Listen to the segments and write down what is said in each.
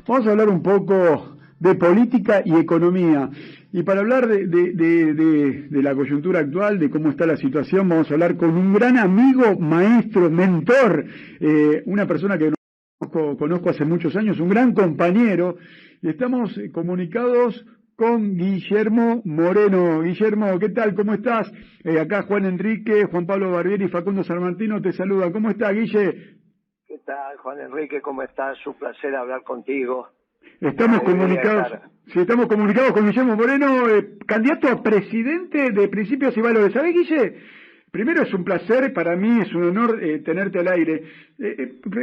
Vamos a hablar un poco de política y economía. Y para hablar de la coyuntura actual, de cómo está la situación, vamos a hablar con un gran amigo, maestro, mentor, una persona que conozco hace muchos años, un gran compañero, y estamos comunicados con Guillermo Moreno. Guillermo, ¿qué tal? ¿Cómo estás? Acá Juan Enrique, Juan Pablo Barbieri y Facundo Sarmantino te saludan. ¿Cómo está, Guille? ¿Qué tal, Juan Enrique? ¿Cómo estás? Un placer hablar contigo. Estamos comunicados con Guillermo Moreno, candidato a presidente de Principios y Valores. ¿Sabés, Guille? Primero es un placer, para mí es un honor tenerte al aire.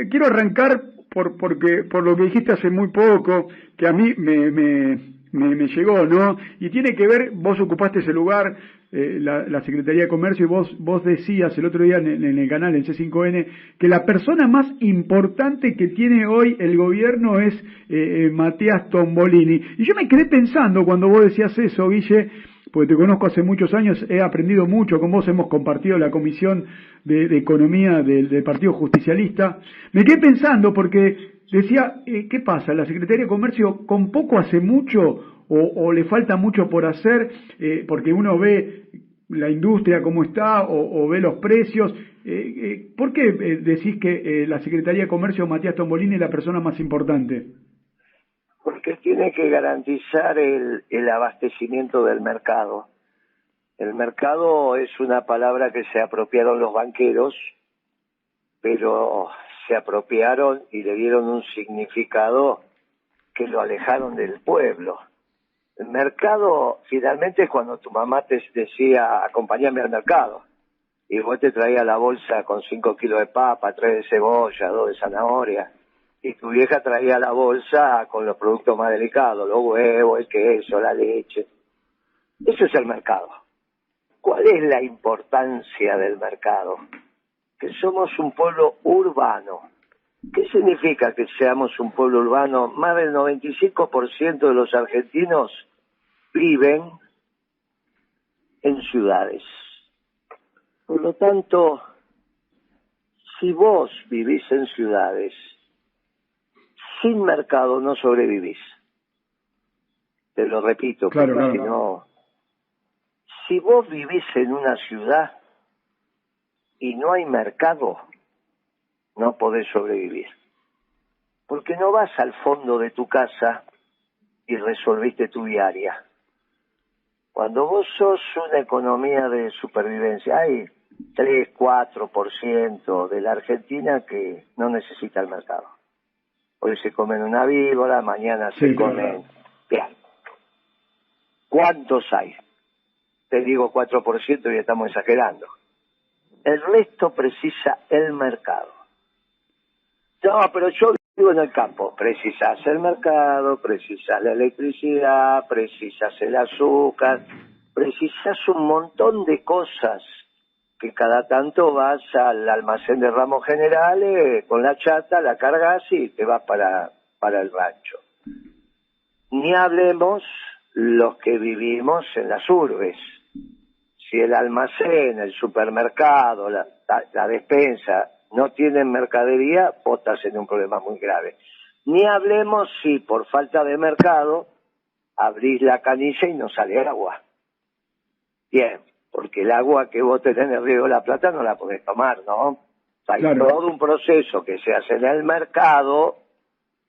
Quiero arrancar por lo que dijiste hace muy poco, que a mí me llegó, ¿no? Y tiene que ver, vos ocupaste ese lugar, la Secretaría de Comercio, y vos decías el otro día en el canal, en C5N, que la persona más importante que tiene hoy el gobierno es Matías Tombolini. Y yo me quedé pensando cuando vos decías eso, Guille, porque te conozco hace muchos años, he aprendido mucho con vos, hemos compartido la Comisión de Economía del Partido Justicialista. Me quedé pensando porque decía, ¿qué pasa? ¿La Secretaría de Comercio con poco hace mucho o le falta mucho por hacer? Porque uno ve la industria cómo está o ve los precios. ¿Por qué decís que la Secretaría de Comercio, Matías Tombolini, es la persona más importante? Porque tiene que garantizar el abastecimiento del mercado. El mercado es una palabra que se apropiaron los banqueros, pero se apropiaron y le dieron un significado que lo alejaron del pueblo. El mercado finalmente es cuando tu mamá te decía, acompáñame al mercado, y vos te traías la bolsa con 5 kilos de papa, 3 de cebolla, 2 de zanahoria, y tu vieja traía la bolsa con los productos más delicados, los huevos, el queso, la leche. Eso es el mercado. ¿Cuál es la importancia del mercado? Que somos un pueblo urbano. ¿Qué significa que seamos un pueblo urbano? Más del 95% de los argentinos viven en ciudades. Por lo tanto, si vos vivís en ciudades, sin mercado no sobrevivís. Te lo repito, claro, porque si no... Si vos vivís en una ciudad y no hay mercado, no podés sobrevivir. Porque no vas al fondo de tu casa y resolviste tu diaria. Cuando vos sos una economía de supervivencia, hay 3-4% de la Argentina que no necesita el mercado. Hoy se comen una víbora, mañana se comen... Bien. ¿Cuántos hay? Te digo 4% y estamos exagerando. El resto precisa el mercado. No, pero yo vivo en el campo. Precisas el mercado, precisas la electricidad, precisas el azúcar, precisas un montón de cosas que cada tanto vas al almacén de Ramos Generales con la chata, la cargas y te vas para el rancho. Ni hablemos los que vivimos en las urbes. Si el almacén, el supermercado, la despensa no tienen mercadería, vos estás en un problema muy grave. Ni hablemos si por falta de mercado abrís la canilla y no sale agua. Bien, porque el agua que vos tenés en el Río de la Plata no la podés tomar, ¿no? Hay todo un proceso que se hace en el mercado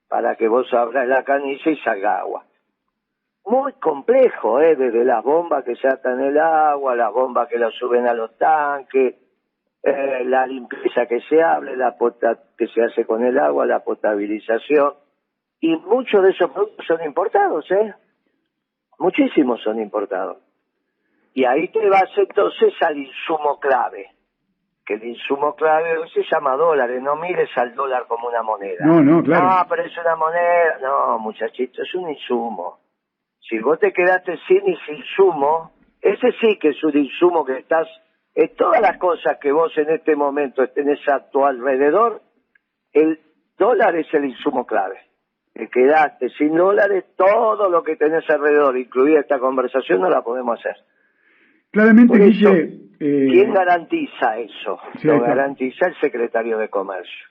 para que vos abras la canilla y salga agua. Muy complejo, desde las bombas que se atan el agua, las bombas que la suben a los tanques, la limpieza que se hable, que se hace con el agua, la potabilización. Y muchos de esos productos son importados, muchísimos son importados. Y ahí te vas entonces al insumo clave, que el insumo clave hoy se llama dólares. No mires al dólar como una moneda. No, claro. No, pero es una moneda. No, muchachito, es un insumo. Si vos te quedaste sin ese insumo, ese sí que es un insumo que estás... todas las cosas que vos en este momento tenés a tu alrededor, el dólar es el insumo clave. Te quedaste sin dólares, todo lo que tenés alrededor, incluida esta conversación, no la podemos hacer. Claramente, Por eso, Guille... ¿quién garantiza eso? Sí, lo garantiza el secretario de Comercio.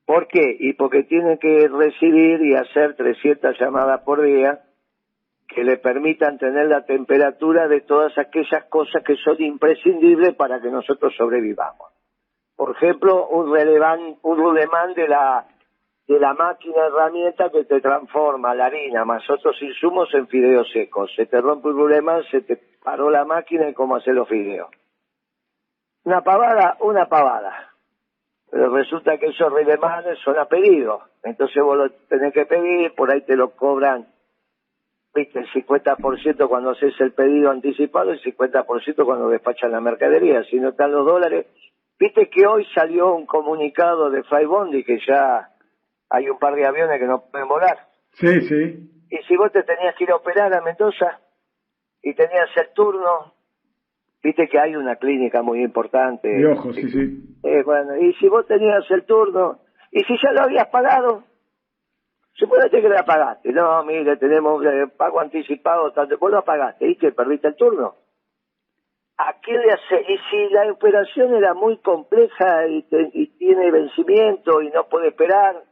¿Por qué? Y porque tiene que recibir y hacer 300 llamadas por día que le permitan tener la temperatura de todas aquellas cosas que son imprescindibles para que nosotros sobrevivamos. Por ejemplo, un rulemán de la máquina herramienta que te transforma la harina más otros insumos en fideos secos. Se te rompe un rulemán, se te paró la máquina y cómo hacer los fideos. Una pavada. Pero resulta que esos rulemanes son a pedido. Entonces vos lo tenés que pedir, por ahí te lo cobran, viste, el 50% cuando haces el pedido anticipado y el 50% cuando despachan la mercadería. Si no están los dólares. Viste que hoy salió un comunicado de Flybondi que ya hay un par de aviones que no pueden volar. Sí, sí. Y si vos te tenías que ir a operar a Mendoza y tenías el turno, viste que hay una clínica muy importante. De ojos, sí, sí. Bueno, y si vos tenías el turno, y si ya lo habías pagado, suponete que la pagaste. No, mire, tenemos pago anticipado, tanto, vos lo pagaste y que perdiste el turno. ¿A quién le hace? Y si la operación era muy compleja y tiene vencimiento y no puede esperar.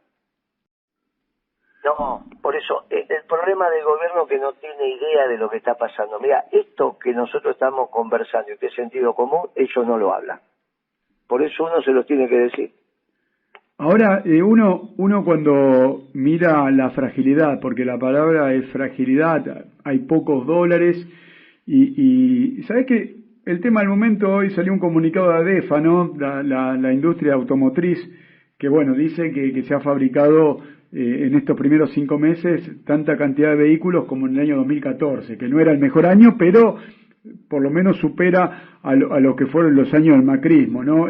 No, por eso, el problema del gobierno que no tiene idea de lo que está pasando. Mira, esto que nosotros estamos conversando y que es sentido común, ellos no lo hablan. Por eso uno se los tiene que decir. Ahora, uno cuando mira la fragilidad, porque la palabra es fragilidad, hay pocos dólares, y ¿sabés qué? El tema del momento, hoy salió un comunicado de ADEFA, ¿no? La industria automotriz, que bueno, dice que se ha fabricado en estos primeros 5 meses tanta cantidad de vehículos como en el año 2014, que no era el mejor año, pero por lo menos supera a lo que fueron los años del macrismo, ¿no?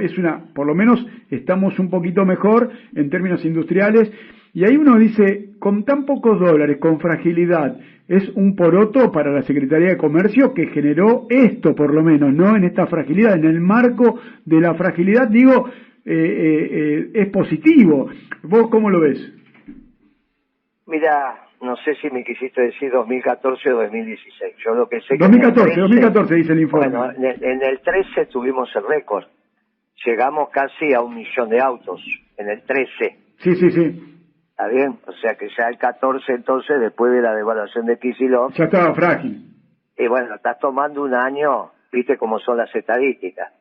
Por lo menos estamos un poquito mejor en términos industriales, y ahí uno dice, con tan pocos dólares, con fragilidad, es un poroto para la Secretaría de Comercio que generó esto, por lo menos, ¿no? En esta fragilidad, en el marco de la fragilidad, digo, es positivo. ¿Vos cómo lo ves? Mira, no sé si me quisiste decir 2014 o 2016. Yo lo que sé que 2014 dice el informe. Bueno, en el 13 tuvimos el récord. Llegamos casi a 1 millón de autos en el 13. Sí. ¿Está bien? O sea que ya el 14 entonces, después de la devaluación de Kicillof... Ya estaba frágil. Y bueno, estás tomando un año, viste cómo son las estadísticas.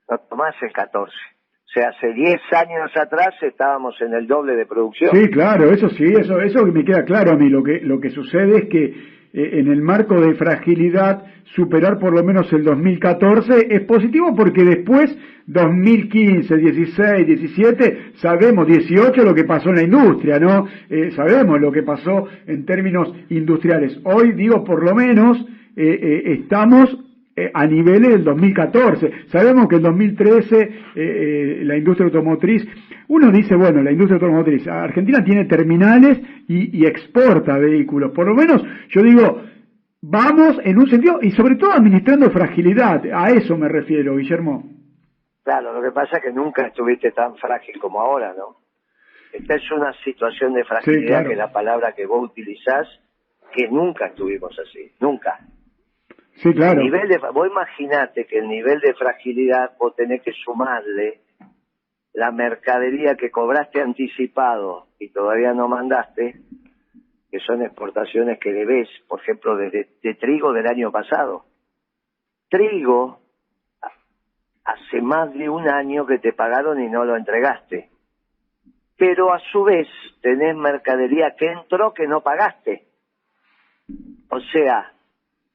No tomás el 14. O sea, hace 10 años atrás estábamos en el doble de producción. Sí, claro, eso sí, eso me queda claro a mí. Lo que sucede es que en el marco de fragilidad, superar por lo menos el 2014 es positivo, porque después, 2015, 16, 17, sabemos, 18, lo que pasó en la industria, ¿no? Sabemos lo que pasó en términos industriales. Hoy, digo, por lo menos, estamos a niveles del 2014. Sabemos que en 2013 la industria automotriz, uno dice, bueno, la industria automotriz, Argentina tiene terminales y exporta vehículos. Por lo menos, yo digo, vamos en un sentido, y sobre todo administrando fragilidad. A eso me refiero, Guillermo. Claro, lo que pasa es que nunca estuviste tan frágil como ahora, ¿no? Esta es una situación de fragilidad, sí, claro, que es la palabra que vos utilizás, que nunca estuvimos así, nunca. Sí, claro. Vos imaginate que el nivel de fragilidad vos tenés que sumarle la mercadería que cobraste anticipado y todavía no mandaste, que son exportaciones que debes, por ejemplo, de trigo del año pasado. Trigo, hace más de un año que te pagaron y no lo entregaste. Pero a su vez tenés mercadería que entró que no pagaste. O sea,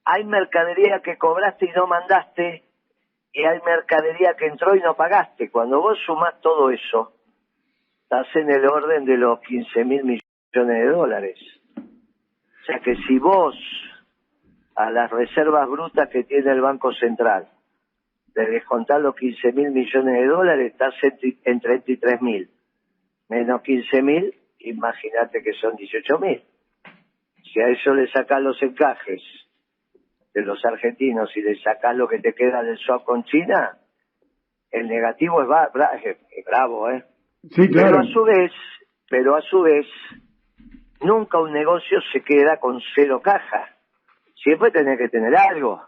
hay mercadería que cobraste y no mandaste, y hay mercadería que entró y no pagaste. Cuando vos sumás todo eso, estás en el orden de los 15.000 millones de dólares. O sea que si vos a las reservas brutas que tiene el Banco Central le descontás los 15.000 millones de dólares, estás en 33.000. Menos 15.000, imagínate que son 18.000. Si a eso le sacás los encajes de los argentinos y le sacás lo que te queda del swap con China, el negativo es bravo, ¿eh? Sí, claro. Pero a su vez, nunca un negocio se queda con cero caja. Siempre tenés que tener algo.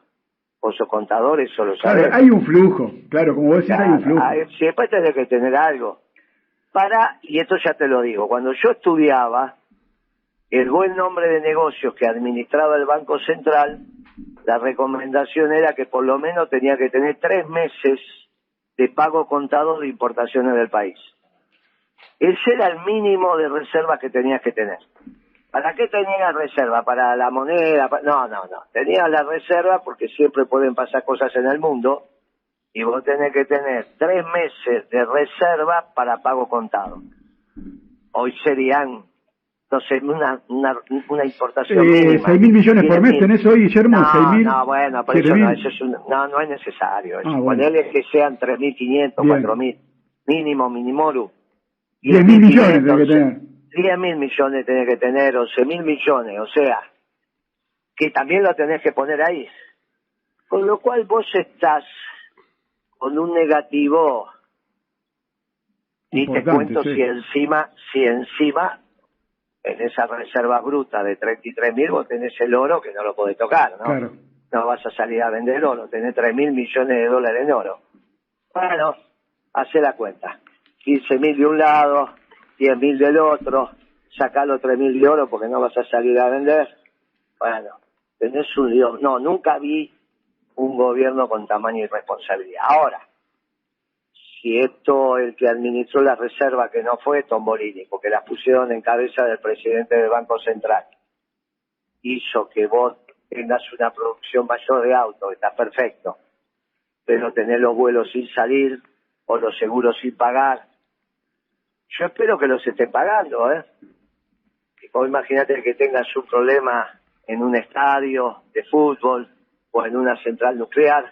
Vos sos contadores, eso lo sabés. Claro, hay un flujo, claro, como vos decís, hay un flujo. Siempre tenés que tener algo. y esto ya te lo digo, cuando yo estudiaba, el buen nombre de negocios que administraba el Banco Central, la recomendación era que por lo menos tenía que tener 3 meses de pago contado de importaciones del país. Ese era el mínimo de reserva que tenías que tener. ¿Para qué tenías reserva? ¿Para la moneda? No. Tenías la reserva porque siempre pueden pasar cosas en el mundo y vos tenés que tener 3 meses de reserva para pago contado. Hoy serían, no sé, una importación mínima. 6.000 millones por mes tenés hoy, Guillermo. No, 6.000. no, bueno, por eso no es necesario. Bueno. Ponele que sean 3.500, 4.000, mínimo, minimorum. 10.000 millones tenés que tener. 10.000 millones tenés que tener, 11.000 millones, o sea, que también lo tenés que poner ahí. Con lo cual vos estás con un negativo, y te cuento, sí. si encima en esa reserva bruta de 33.000 vos tenés el oro que no lo podés tocar, ¿no? Claro. No vas a salir a vender oro, tenés 3.000 millones de dólares en oro. Bueno, hacé la cuenta. 15.000 de un lado, 10.000 del otro, sacá los 3.000 de oro porque no vas a salir a vender. Bueno, tenés un lío. No, nunca vi un gobierno con tamaña irresponsabilidad. Ahora, si esto, el que administró la reserva, que no fue Tombolini, porque las pusieron en cabeza del presidente del Banco Central, hizo que vos tengas una producción mayor de autos, está perfecto, pero tenés los vuelos sin salir o los seguros sin pagar. Yo espero que los estén pagando, Y vos imagínate que tengas un problema en un estadio de fútbol o en una central nuclear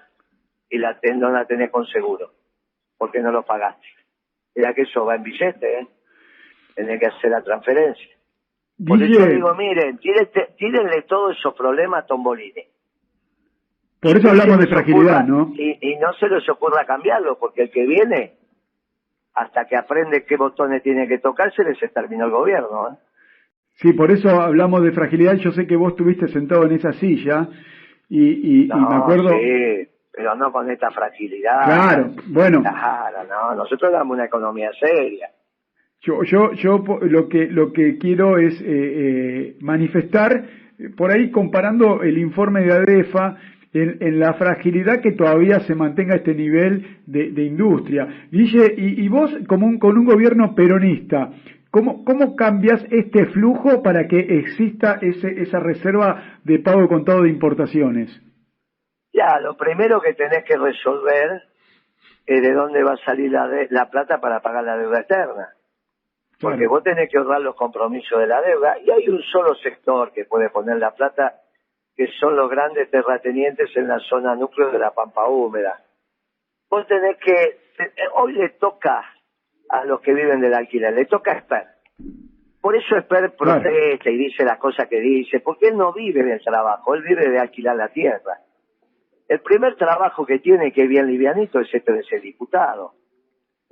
y no la tenés con seguro, porque no lo pagaste. Mira que eso va en billete, Tenés que hacer la transferencia. Por eso digo, miren, tírenle todos esos problemas a Tombolini. Por eso hablamos de fragilidad, ¿no? Y no se les ocurra cambiarlo, porque el que viene, hasta que aprende qué botones tiene que tocar, se les terminó el gobierno, Sí, por eso hablamos de fragilidad. Yo sé que vos estuviste sentado en esa silla y me acuerdo... Sí, pero no con esta fragilidad. Claro, bueno. Claro, no, nosotros damos una economía seria. Yo lo que quiero es manifestar, por ahí comparando el informe de ADEFA, en la fragilidad que todavía se mantenga este nivel de industria. Guille, y vos con un gobierno peronista, ¿cómo cambias este flujo para que exista esa reserva de pago contado de importaciones? Ya, lo primero que tenés que resolver es de dónde va a salir la plata para pagar la deuda externa. Porque claro, vos tenés que ahorrar los compromisos de la deuda, y hay un solo sector que puede poner la plata, que son los grandes terratenientes en la zona núcleo de la Pampa Húmeda. Vos tenés que... Hoy le toca a los que viven del alquiler, le toca a Esper. Por eso Esper protesta y dice las cosas que dice, porque él no vive del trabajo, él vive de alquilar la tierra. El primer trabajo que tiene, que es bien livianito, es este de ser diputado.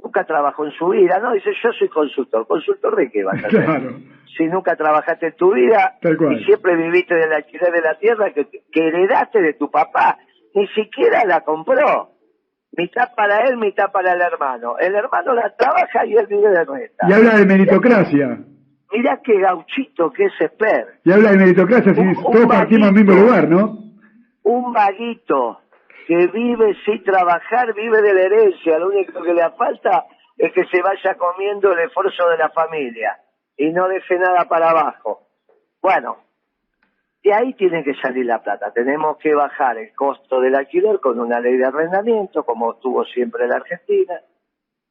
Nunca trabajó en su vida, ¿no? Dice, yo soy consultor. ¿Consultor de qué vas a hacer? Claro. Si nunca trabajaste en tu vida y siempre viviste del alquiler de la tierra que heredaste de tu papá, ni siquiera la compró. Mitad para él, mitad para el hermano. El hermano la trabaja y él vive de renta. Y habla de meritocracia. Mirá qué gauchito que es Esper. Y habla de meritocracia, si todos partimos al mismo lugar, ¿no? Un vaguito que vive sin trabajar, vive de la herencia. Lo único que le falta es que se vaya comiendo el esfuerzo de la familia y no deje nada para abajo. Bueno, de ahí tiene que salir la plata. Tenemos que bajar el costo del alquiler con una ley de arrendamiento, como tuvo siempre la Argentina.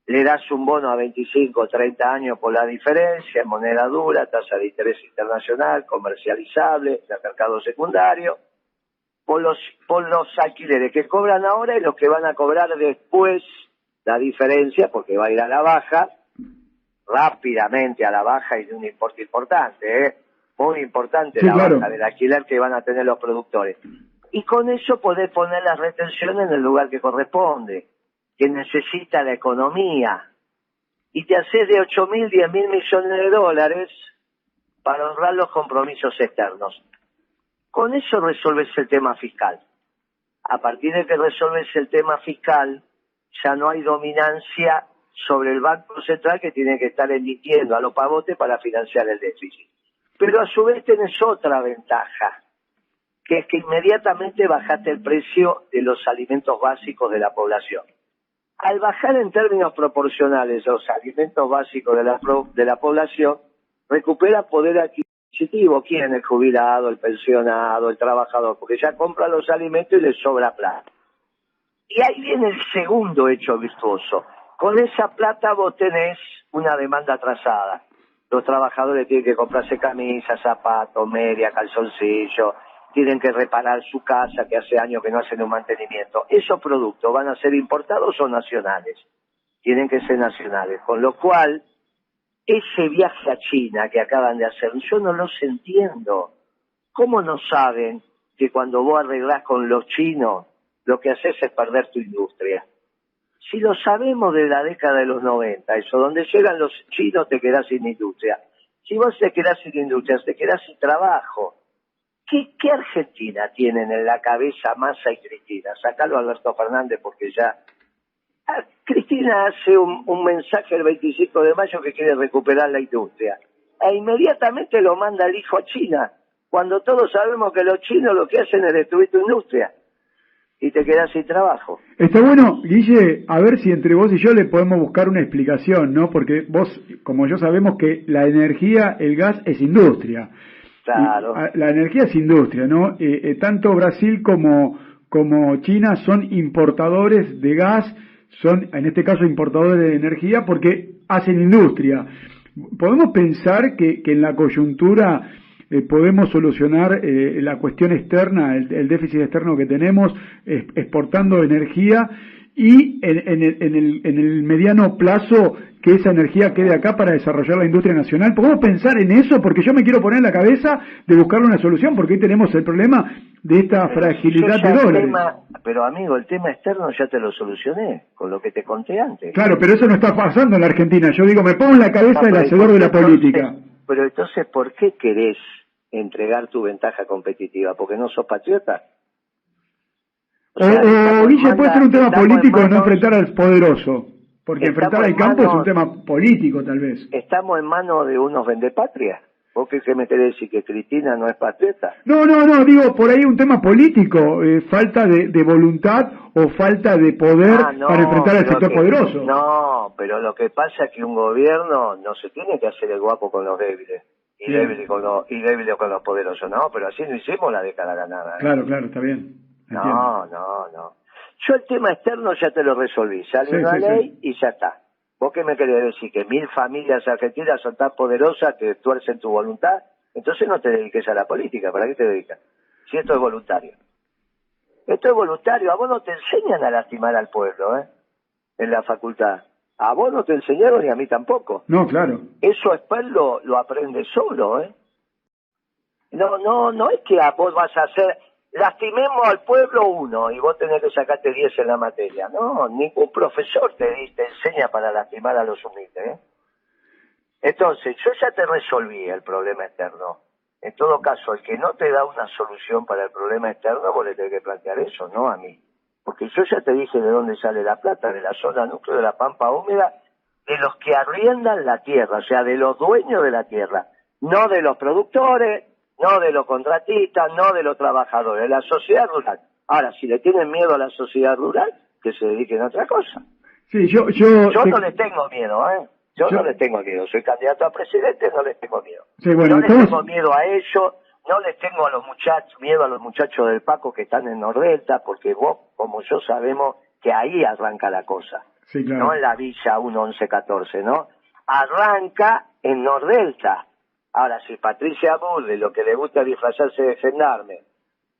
Le das un bono a 25 o 30 años por la diferencia, moneda dura, tasa de interés internacional, comercializable, de mercado secundario. Por los alquileres que cobran ahora y los que van a cobrar después, la diferencia, porque va a ir a la baja, rápidamente a la baja y de un importe importante, muy importante, sí, la baja del alquiler que van a tener los productores. Y con eso podés poner las retenciones en el lugar que corresponde, que necesita la economía. Y te haces de 8.000, 10.000 millones de dólares para honrar los compromisos externos. Con eso resolves el tema fiscal. A partir de que resolves el tema fiscal, ya no hay dominancia sobre el Banco Central, que tiene que estar emitiendo a los pavotes para financiar el déficit. Pero a su vez tenés otra ventaja, que es que inmediatamente bajaste el precio de los alimentos básicos de la población. Al bajar en términos proporcionales los alimentos básicos de la población, recupera poder adquisitivo. ¿Quién? El jubilado, el pensionado, el trabajador, porque ya compra los alimentos y le sobra plata. Y ahí viene el segundo hecho virtuoso. Con esa plata vos tenés una demanda atrasada. Los trabajadores tienen que comprarse camisas, zapatos, media, calzoncillo, tienen que reparar su casa, que hace años que no hacen un mantenimiento. ¿Esos productos van a ser importados o nacionales? Tienen que ser nacionales. Con lo cual, ese viaje a China que acaban de hacer, yo no los entiendo. ¿Cómo no saben que cuando vos arreglás con los chinos, lo que haces es perder tu industria? Si lo sabemos de la década de los 90, eso, donde llegan los chinos te quedás sin industria. Si vos te quedás sin industria, te quedás sin trabajo. ¿Qué Argentina tienen en la cabeza Massa y Cristina? Sacalo a Alberto Fernández porque ya... Cristina hace un mensaje el 25 de mayo que quiere recuperar la industria. E inmediatamente lo manda el hijo a China, cuando todos sabemos que los chinos lo que hacen es destruir tu industria. Y te quedas sin trabajo. Está bueno, Guille, a ver si entre vos y yo le podemos buscar una explicación, ¿no? Porque vos, como yo, sabemos que la energía, el gas es industria. Claro. La energía es industria, ¿no? Tanto Brasil como China son importadores de gas, son en este caso importadores de energía porque hacen industria. ¿Podemos pensar que en la coyuntura podemos solucionar la cuestión externa, el déficit externo que tenemos, exportando energía y en el mediano plazo que esa energía quede acá para desarrollar la industria nacional? ¿Podemos pensar en eso? Porque yo me quiero poner en la cabeza de buscarle una solución, porque hoy tenemos el problema de esta fragilidad de dólares. Pero amigo, el tema externo ya te lo solucioné, con lo que te conté antes. Claro, pero eso no está pasando en la Argentina. Yo digo, me pongo en la cabeza del hacedor de la política. Pero entonces, ¿por qué querés entregar tu ventaja competitiva? ¿Porque no sos patriota? Guille, puede ser un tema político no enfrentar al poderoso, porque enfrentar al campo es un tema político tal vez. ¿Estamos en manos de unos vendepatrias? ¿Vos qué me querés decir, que Cristina no es patriota? No, digo, por ahí un tema político, falta de voluntad o falta de poder para enfrentar al sector poderoso. No, pero lo que pasa es que un gobierno no se tiene que hacer el guapo con los débiles. Y débiles con los poderosos, no, pero así no hicimos la década ganada. Claro, está bien. No. Yo el tema externo ya te lo resolví, sale una ley y ya está. ¿Vos qué me querés decir? ¿Que 1000 familias argentinas son tan poderosas que tuercen tu voluntad? Entonces no te dediques a la política, ¿para qué te dedicas? Si esto es voluntario. Esto es voluntario, a vos no te enseñan a lastimar al pueblo, en la facultad. A vos no te enseñaron y a mí tampoco. No, claro. Eso después lo aprendes solo, No es que a vos vas a hacer, lastimemos al pueblo 1 y vos tenés que sacarte 10 en la materia. No, ningún profesor te enseña para lastimar a los humildes, Entonces, yo ya te resolví el problema externo. En todo caso, el que no te da una solución para el problema externo, vos le tenés que plantear eso, no a mí. Porque yo ya te dije de dónde sale la plata, de la zona núcleo de la pampa húmeda, de los que arriendan la tierra, o sea, de los dueños de la tierra, no de los productores, no de los contratistas, no de los trabajadores, de la sociedad rural. Ahora, si le tienen miedo a la sociedad rural, que se dediquen a otra cosa. Sí, yo no les tengo miedo, Yo no les tengo miedo. Soy candidato a presidente, no les tengo miedo. Sí, bueno, no les tengo miedo a ellos, no les tengo miedo a los muchachos del Paco que están en Nordelta, porque vos, como yo, sabemos que ahí arranca la cosa. Sí, claro. No en la Villa 1-11-14, ¿no? Arranca en Nordelta. Ahora, si Patricia Bullrich lo que le gusta es disfrazarse de gendarme,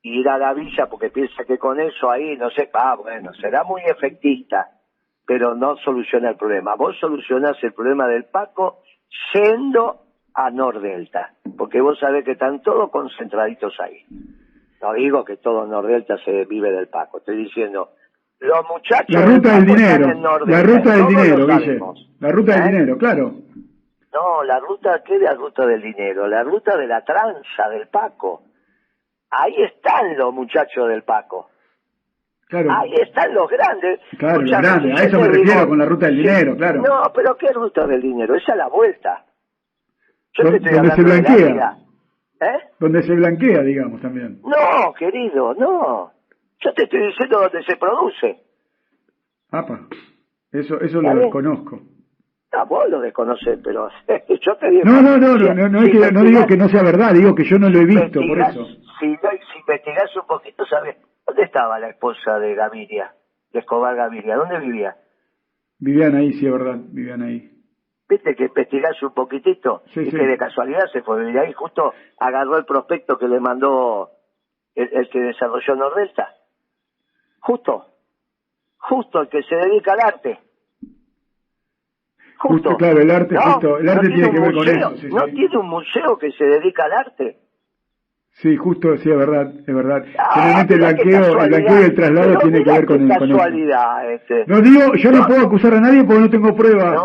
ir a la villa porque piensa que con eso ahí, no sé, bueno, será muy efectista, pero no soluciona el problema. Vos solucionás el problema del Paco yendo a Nordelta, porque vos sabés que están todos concentraditos ahí. No digo que todo Nordelta se vive del Paco, estoy diciendo, los muchachos... La ruta del dinero, la ruta del dinero, Guille. La ruta del dinero, claro. No, ¿qué es la ruta del dinero? La ruta de la tranza del Paco. Ahí están los muchachos del Paco. Claro. Ahí están los grandes. Claro, los grandes, a eso me refiero con la ruta del dinero, claro. No, pero ¿qué ruta del dinero? Esa es la vuelta. Yo te estoy donde se hablando de la blanquea. ida. Donde se blanquea, digamos, también. No, querido, no. Yo te estoy diciendo donde se produce. Apa, eso lo desconozco. No, vos lo desconocés, pero yo te digo... No digo que no sea verdad, digo que yo no lo he visto, por eso. Si investigás un poquito, ¿sabes? ¿Dónde estaba la esposa de Gaviria, de Escobar Gaviria? ¿Dónde vivía? Vivían ahí, sí, es verdad, vivían ahí. ¿Viste que investigás un poquitito? Sí, y sí. que de casualidad se fue a vivir ahí, justo agarró el prospecto que le mandó el que desarrolló Nordelta. Justo el que se dedica al arte. Justo, claro, el arte, el arte tiene que ver con eso. Sí, no tiene un museo que se dedica al arte. Sí, justo, sí, es verdad. Generalmente el blanqueo y el traslado tiene que ver con eso. No digo, yo no puedo acusar a nadie porque no tengo pruebas,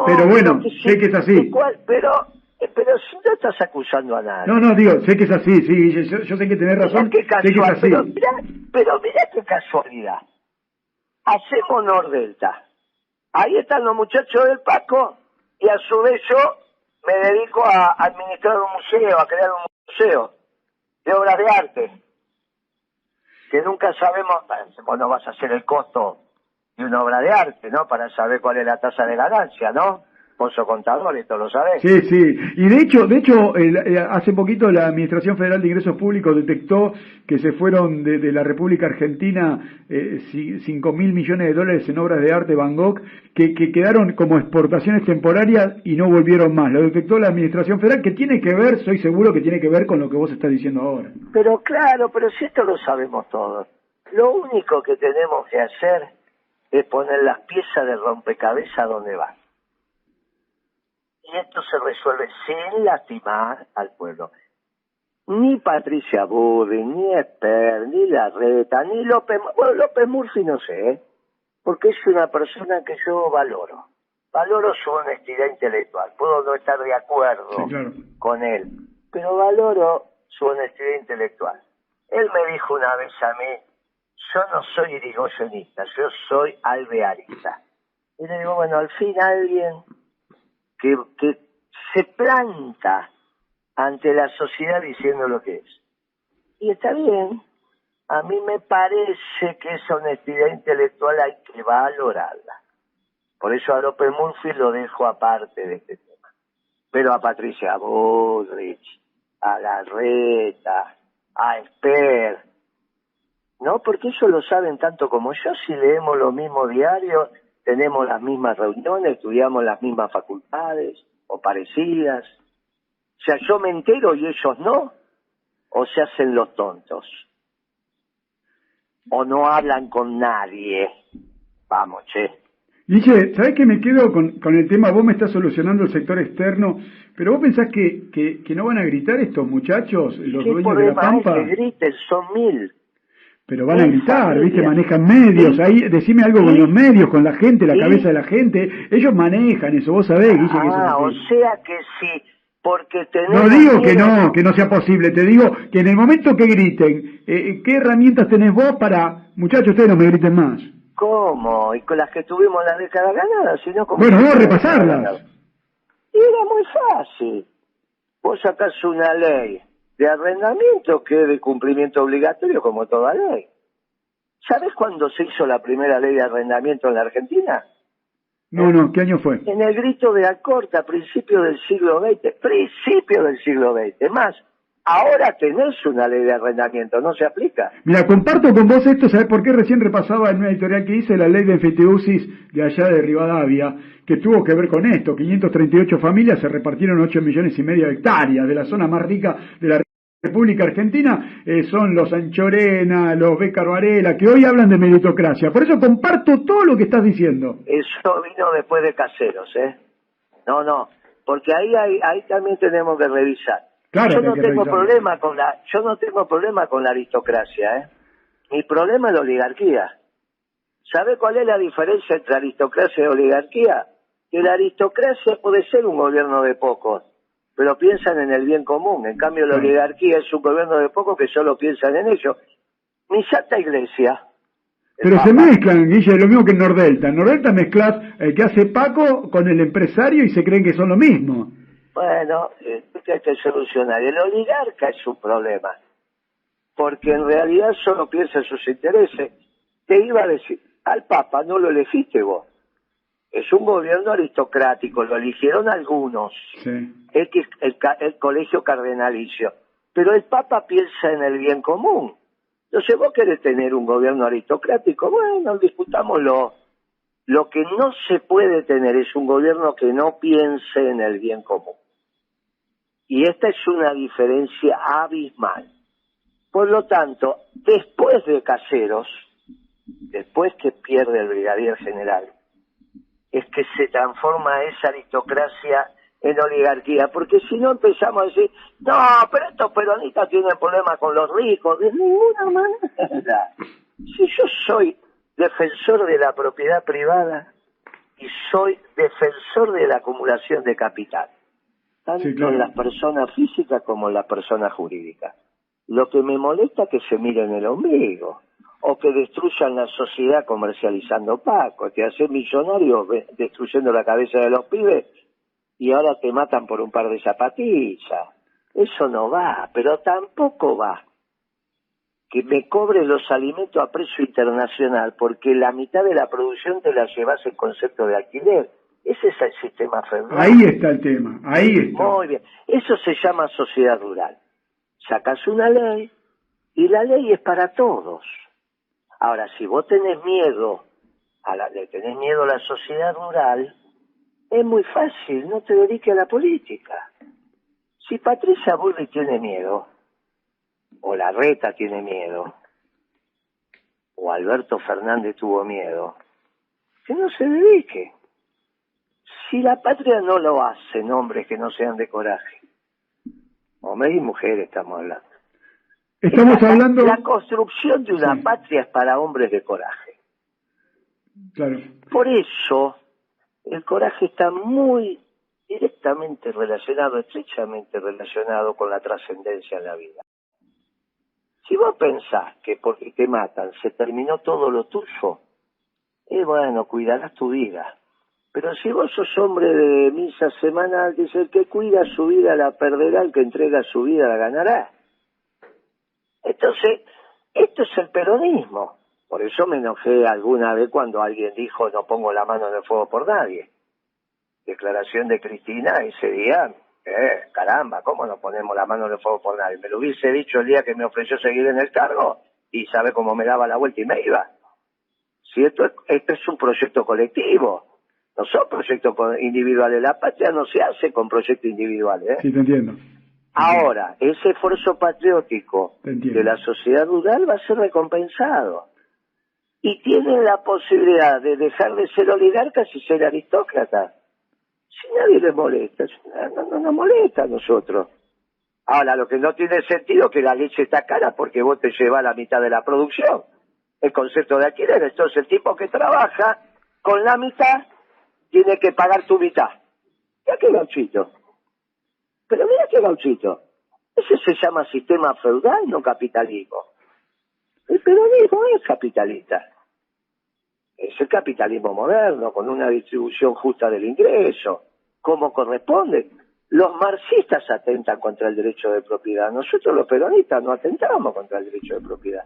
pero bueno, sé que es así. Pero si no estás acusando a nadie. No, digo, sé que es así, sí, yo sé que tenés razón, sé que es así. Pero mirá qué casualidad. Hacemos Nordelta. Ahí están los muchachos del Paco y a su vez yo me dedico a administrar un museo, a crear un museo de obras de arte. Que nunca sabemos, vos no vas a hacer el costo de una obra de arte, ¿no? Para saber cuál es la tasa de ganancia, ¿no? Vos sos contador, esto lo sabés. Sí. Y de hecho, hace poquito la Administración Federal de Ingresos Públicos detectó que se fueron de la República Argentina 5.000 millones de dólares en obras de arte Van Gogh que quedaron como exportaciones temporarias y no volvieron más. Lo detectó la Administración Federal, que tiene que ver, soy seguro que tiene que ver con lo que vos estás diciendo ahora. Pero claro, pero si esto lo sabemos todos. Lo único que tenemos que hacer es poner las piezas de rompecabezas donde van. Y esto se resuelve sin lastimar al pueblo. Ni Patricia Bullrich, ni Esper, ni Larreta, ni López Murphy no sé, porque es una persona que yo valoro. Valoro su honestidad intelectual. Puedo no estar de acuerdo con él, pero valoro su honestidad intelectual. Él me dijo una vez a mí, yo no soy irigoyenista, yo soy alvearista. Y le digo, bueno, al fin alguien que se planta ante la sociedad diciendo lo que es. Y está bien, a mí me parece que esa honestidad intelectual hay que valorarla. Por eso a López Murphy lo dejo aparte de este tema. Pero a Patricia Bullrich, a Larreta, a Esper, ¿no? Porque ellos lo saben tanto como yo, si leemos los mismos diarios, tenemos las mismas reuniones, estudiamos las mismas facultades, o parecidas. O sea, yo me entero y ellos no, o se hacen los tontos. O no hablan con nadie. Vamos, che. Guille, ¿sabés que me quedo con el tema? Vos me estás solucionando el sector externo, pero vos pensás que no van a gritar estos muchachos, los dueños de La Pampa. Que griten, son 1000. Pero van a gritar, ¿viste? Manejan medios. Ahí, decime algo con los medios, con la gente, la cabeza de la gente. Ellos manejan eso, vos sabés, Guille, que eso es así. O sea que sí, porque tenemos... No digo que no sea posible, te digo que en el momento que griten, ¿qué herramientas tenés vos para, muchachos, ustedes no me griten más? ¿Cómo? ¿Y con las que tuvimos la década ganada? Si no, bueno, vos repasarlas. Y era muy fácil. Vos sacás una ley de arrendamiento que es de cumplimiento obligatorio como toda ley. ¿Sabés cuándo se hizo la primera ley de arrendamiento en la Argentina? No, ¿qué año fue? En el grito de Alcorta, principio del siglo XX. Principio del siglo XX. Más, ahora tenés una ley de arrendamiento, ¿no se aplica? Mira, comparto con vos esto, ¿sabés por qué? Recién repasaba en una editorial que hice la ley de enfiteusis de allá de Rivadavia, que tuvo que ver con esto. 538 familias se repartieron 8,5 millones de hectáreas de la zona más rica de la República Argentina, son los Anchorena, los Bécaro Varela, que hoy hablan de meritocracia. Por eso comparto todo lo que estás diciendo. Eso vino después de Caseros, ¿eh? No, porque ahí también tenemos que revisar. Claro, yo no tengo problema con la aristocracia, ¿eh? Mi problema es la oligarquía. ¿Sabe cuál es la diferencia entre aristocracia y oligarquía? Que la aristocracia puede ser un gobierno de pocos, pero piensan en el bien común. En cambio, la oligarquía es un gobierno de pocos que solo piensan en ello. Mi Santa Iglesia Pero se mezclan, Guille, lo mismo que en Nordelta. En Nordelta mezclas el que hace Paco con el empresario y se creen que son lo mismo. Bueno, hay que solucionar. El oligarca es un problema, porque en realidad solo piensa en sus intereses. Te iba a decir, al Papa no lo elegiste vos. Es un gobierno aristocrático, lo eligieron algunos, Sí. el colegio cardenalicio. Pero el Papa piensa en el bien común. Entonces vos querés tener un gobierno aristocrático, bueno, discutámoslo. Lo que no se puede tener es un gobierno que no piense en el bien común. Y esta es una diferencia abismal. Por lo tanto, después de Caseros, después que pierde el brigadier general, es que se transforma esa aristocracia en oligarquía, porque si no empezamos a decir, no, pero estos peronistas tienen problemas con los ricos, de ninguna manera. Si yo soy defensor de la propiedad privada y soy defensor de la acumulación de capital, tanto Sí, claro, en las personas físicas como en las personas jurídicas. Lo que me molesta es que se miren el ombligo, o que destruyan la sociedad comercializando Paco, que hacen millonarios destruyendo la cabeza de los pibes y ahora te matan por un par de zapatillas. Eso no va, pero tampoco va que me cobre los alimentos a precio internacional porque la mitad de la producción te la llevas en concepto de alquiler. Ese es el sistema feudal. ahí está el tema, ahí está. Muy bien, eso se llama sociedad rural. Sacas una ley y la ley es para todos. Ahora, si vos tenés miedo le tenés miedo a la sociedad rural, es muy fácil, no te dediques a la política. Si Patricia Bullrich tiene miedo, o Larreta tiene miedo, o Alberto Fernández tuvo miedo, que no se dedique. Si la patria no lo hacen hombres que no sean de coraje, hombres y mujeres estamos hablando. Estamos hablando... La construcción de una Sí. patria es para hombres de coraje. Claro. Por eso, el coraje está muy directamente relacionado, estrechamente relacionado con la trascendencia en la vida. Si vos pensás que porque te matan se terminó todo lo tuyo, bueno, cuidarás tu vida. Pero si vos sos hombre de misa semanal, dice el que cuida su vida la perderá, el que entrega su vida la ganará. Entonces, esto es el peronismo. Por eso me enojé alguna vez cuando alguien dijo no pongo la mano en el fuego por nadie. Declaración de Cristina ese día, caramba, ¿cómo no ponemos la mano en el fuego por nadie? Me lo hubiese dicho el día que me ofreció seguir en el cargo y sabe cómo me daba la vuelta y me iba. Si esto es un proyecto colectivo, no son proyectos individuales. La patria no se hace con proyectos individuales. Sí, te entiendo. Ahora, ese esfuerzo patriótico de la sociedad rural va a ser recompensado. Y tienen la posibilidad de dejar de ser oligarcas y ser aristócratas. Si nadie les molesta, no nos molesta a nosotros. Ahora, lo que no tiene sentido es que la leche está cara porque vos te llevas la mitad de la producción. El concepto de alquiler. Entonces, el tipo que trabaja con la mitad tiene que pagar tu mitad. Mira qué gauchito. Pero mira qué gauchito. Ese se llama sistema feudal, no capitalismo. El peronismo es capitalista. Es el capitalismo moderno, con una distribución justa del ingreso, como corresponde. Los marxistas atentan contra el derecho de propiedad. Nosotros los peronistas no atentamos contra el derecho de propiedad.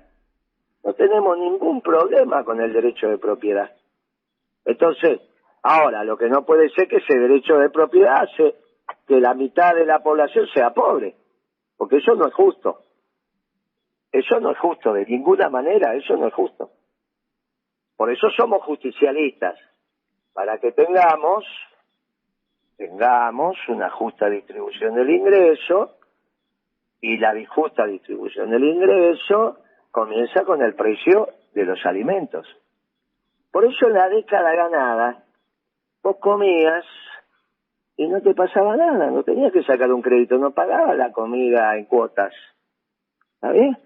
No tenemos ningún problema con el derecho de propiedad. Entonces, ahora, lo que no puede ser que ese derecho de propiedad hace que la mitad de la población sea pobre, porque eso no es justo. Eso no es justo, de ninguna manera, eso no es justo. Por eso somos justicialistas, para que tengamos una justa distribución del ingreso, y la injusta distribución del ingreso comienza con el precio de los alimentos. Por eso en la década ganada, vos comías y no te pasaba nada, no tenías que sacar un crédito, no pagabas la comida en cuotas. ¿Está bien?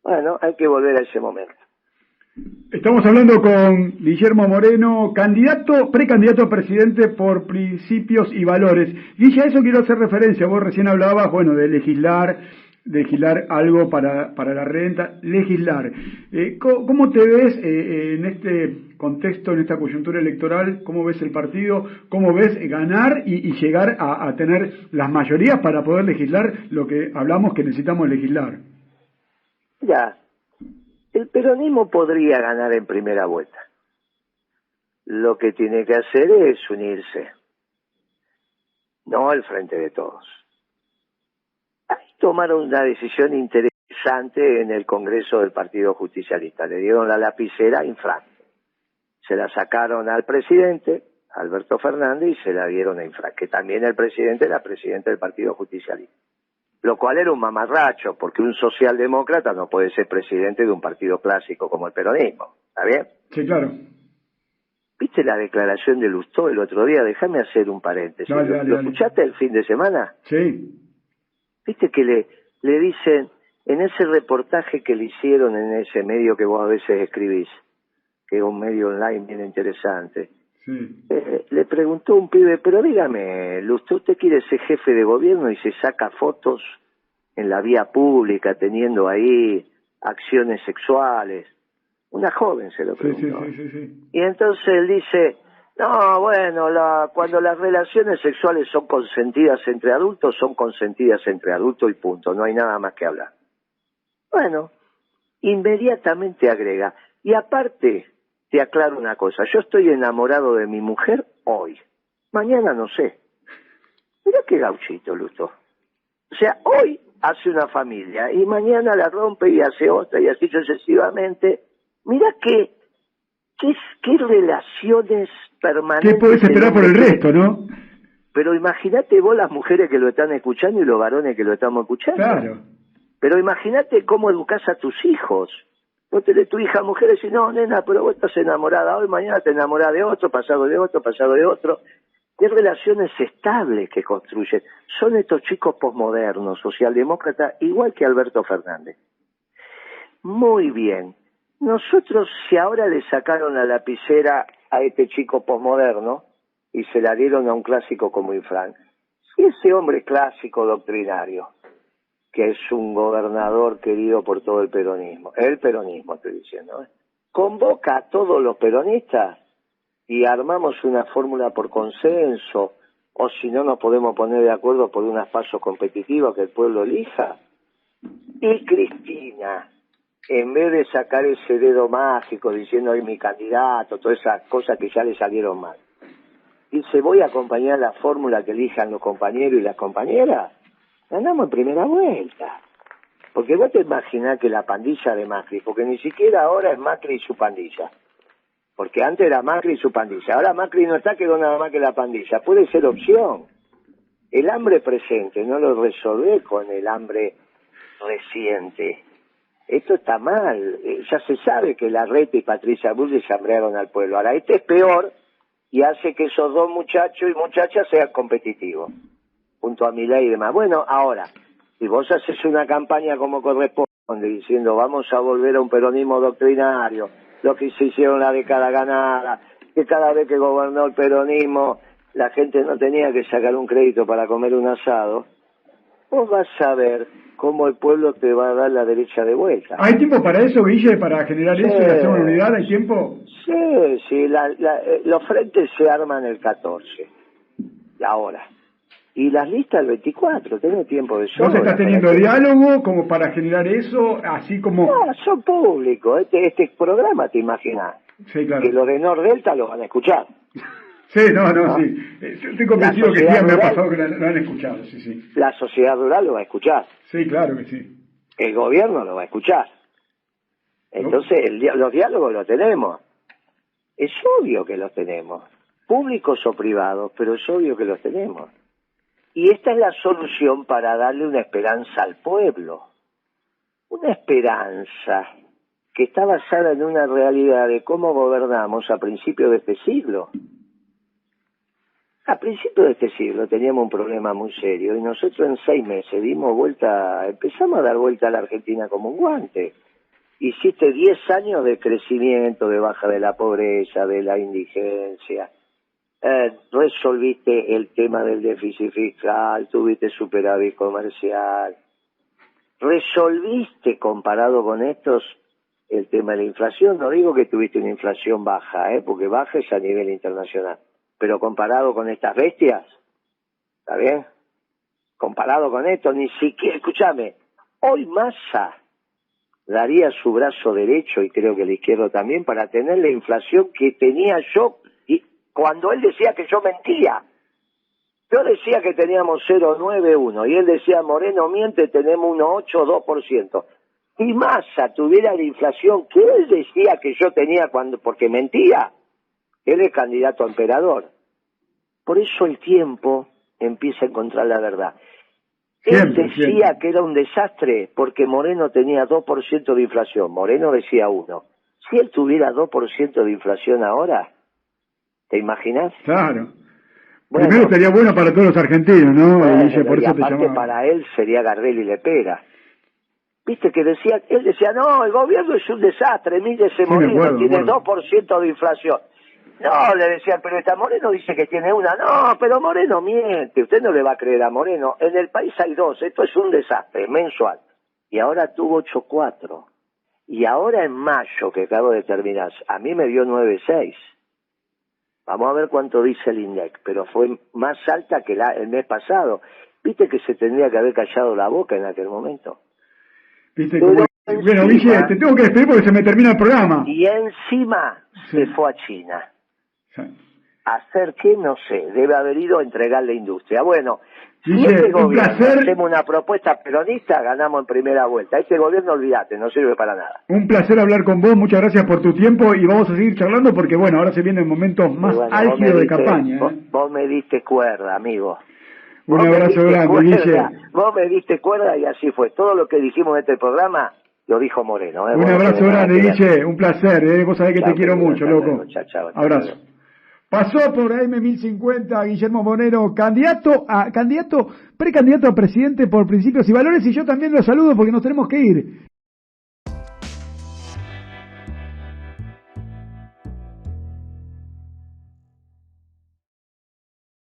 Bueno, hay que volver a ese momento. Estamos hablando con Guillermo Moreno, precandidato a presidente por Principios y Valores. Guille, a eso quiero hacer referencia. Vos recién hablabas, bueno, de legislar legislar algo para la renta, legislar. ¿Cómo te ves en este contexto, en esta coyuntura electoral? ¿Cómo ves el partido? ¿Cómo ves ganar y llegar a tener las mayorías para poder legislar lo que hablamos que necesitamos legislar? Ya, el peronismo podría ganar en primera vuelta. Lo que tiene que hacer es unirse, no al frente de todos. Ahí tomaron una decisión interesante en el Congreso del Partido Justicialista. Le dieron la lapicera a Infran. Se la sacaron al presidente, Alberto Fernández, y se la dieron a Infran, que también el presidente era presidente del Partido Justicialista. Lo cual era un mamarracho, porque un socialdemócrata no puede ser presidente de un partido clásico como el peronismo. ¿Está bien? Sí, claro. ¿Viste la declaración de Lustó el otro día? Déjame hacer un paréntesis. ¿Lo escuchaste el fin de semana? Sí. ¿Viste que le dicen, en ese reportaje que le hicieron en ese medio que vos a veces escribís, que es un medio online bien interesante, sí. Le preguntó un pibe, pero dígame, Lustó, ¿usted quiere ser jefe de gobierno y se saca fotos en la vía pública teniendo ahí acciones sexuales? Una joven se lo preguntó. Sí. Y entonces él dice, no, bueno, cuando las relaciones sexuales son consentidas entre adultos y punto, no hay nada más que hablar. Bueno, inmediatamente agrega, y aparte, te aclaro una cosa, yo estoy enamorado de mi mujer hoy, mañana no sé. Mirá qué gauchito, Lustó. O sea, hoy hace una familia y mañana la rompe y hace otra y así sucesivamente. Mirá qué relaciones permanentes. ¿Qué podés esperar por el resto, no? Pero imagínate vos las mujeres que lo están escuchando y los varones que lo estamos escuchando. Claro. Pero imagínate cómo educás a tus hijos. Vos tenés tu hija mujer y decís, no, nena, pero vos estás enamorada hoy, mañana te enamorás de otro, pasado de otro. ¿Qué relaciones estables que construyen? Son estos chicos posmodernos, socialdemócratas, igual que Alberto Fernández. Muy bien. Nosotros, si ahora le sacaron la lapicera a este chico posmoderno y se la dieron a un clásico como Infran, si ese hombre clásico doctrinario, que es un gobernador querido por todo el peronismo estoy diciendo, convoca a todos los peronistas y armamos una fórmula por consenso, o si no nos podemos poner de acuerdo por unas pasos competitivos que el pueblo elija, y Cristina, en vez de sacar ese dedo mágico diciendo es mi candidato, todas esas cosas que ya le salieron mal, dice voy a acompañar la fórmula que elijan los compañeros y las compañeras, ganamos en primera vuelta. Porque vos te imaginás que la pandilla de Macri, porque ni siquiera ahora es Macri y su pandilla, porque antes era Macri y su pandilla, ahora Macri no está, quedó nada más que la pandilla, puede ser opción. El hambre presente no lo resolvé con el hambre reciente. Esto está mal, ya se sabe que Larreta y Patricia Bullrich hambrearon al pueblo. Ahora este es peor y hace que esos dos muchachos y muchachas sean competitivos, junto a Milei y demás. Bueno, ahora, si vos haces una campaña como corresponde, diciendo vamos a volver a un peronismo doctrinario, lo que se hicieron la década ganada, que cada vez que gobernó el peronismo la gente no tenía que sacar un crédito para comer un asado, vos vas a ver cómo el pueblo te va a dar la derecha de vuelta. ¿Hay tiempo para eso, Guille, para generar eso y hacer una unidad? ¿Hay tiempo? Sí, los frentes se arman el 14, ahora. Y las listas el 24, tenés tiempo de sobra. ¿Vos estás teniendo diálogo como para generar eso, así como...? No, son públicos. Este programa, te imaginas, sí, claro, que los de Nordelta lo van a escuchar. Sí, no, sí. Estoy convencido que sí, me ha pasado que lo han escuchado, sí. La sociedad rural lo va a escuchar. Sí, claro que sí. El gobierno lo va a escuchar. Entonces, los diálogos los tenemos. Es obvio que los tenemos. Públicos o privados, pero es obvio que los tenemos. Y esta es la solución para darle una esperanza al pueblo. Una esperanza que está basada en una realidad de cómo gobernamos a principios de este siglo. A principios de este siglo teníamos un problema muy serio y nosotros en 6 meses empezamos a dar vuelta a la Argentina como un guante. Hiciste 10 años de crecimiento, de baja de la pobreza, de la indigencia. Resolviste el tema del déficit fiscal, tuviste superávit comercial. ¿Resolviste comparado con estos el tema de la inflación? No digo que tuviste una inflación baja, porque baja es a nivel internacional. Pero comparado con estas bestias, ¿está bien? Comparado con esto, ni siquiera, escúchame, hoy Massa daría su brazo derecho, y creo que el izquierdo también, para tener la inflación que tenía yo, y cuando él decía que yo mentía. Yo decía que teníamos 0,91 y él decía, Moreno miente, tenemos 1,8 o 2%. Y Massa tuviera la inflación que él decía que yo tenía porque mentía, él es candidato a emperador. Por eso el tiempo empieza a encontrar la verdad. Él decía que era un desastre porque Moreno tenía 2% de inflación. Moreno decía 1. Si él tuviera 2% de inflación ahora, ¿te imaginas? Claro. Bueno, primero sería bueno para todos los argentinos, ¿no? Por eso aparte para él sería Gardel y Lepera. Viste que él decía, no, el gobierno es un desastre, mire ese Moreno, tiene 2% de inflación. No, le decían, pero esta Moreno dice que tiene una. No, pero Moreno miente, usted no le va a creer a Moreno. En el país hay 2, esto es un desastre mensual. Y ahora tuvo 8,4. Y ahora en mayo, que acabo de terminar, a mí me dio 9,6. Vamos a ver cuánto dice el INDEC, pero fue más alta que el mes pasado. Viste que se tendría que haber callado la boca en aquel momento. Viste que, bueno, Guille, te tengo que despedir porque se me termina el programa. Y encima se fue a China. ¿Hacer qué? No sé. Debe haber ido a entregar la industria. Bueno, si este gobierno hacemos una propuesta peronista, ganamos en primera vuelta. Este gobierno, olvídate, no sirve para nada. Un placer hablar con vos. Muchas gracias por tu tiempo y vamos a seguir charlando porque, bueno, ahora se vienen momentos más álgidos de campaña. Vos me diste cuerda, amigo. Un abrazo grande, Guille. Vos me diste cuerda y así fue. Todo lo que dijimos en este programa lo dijo Moreno. Un abrazo grande, Guille. Un placer. Vos sabés que te quiero mucho, loco. Abrazo. Pasó por AM1050 Guillermo Moreno, precandidato a presidente por Principios y Valores, y yo también lo saludo porque nos tenemos que ir.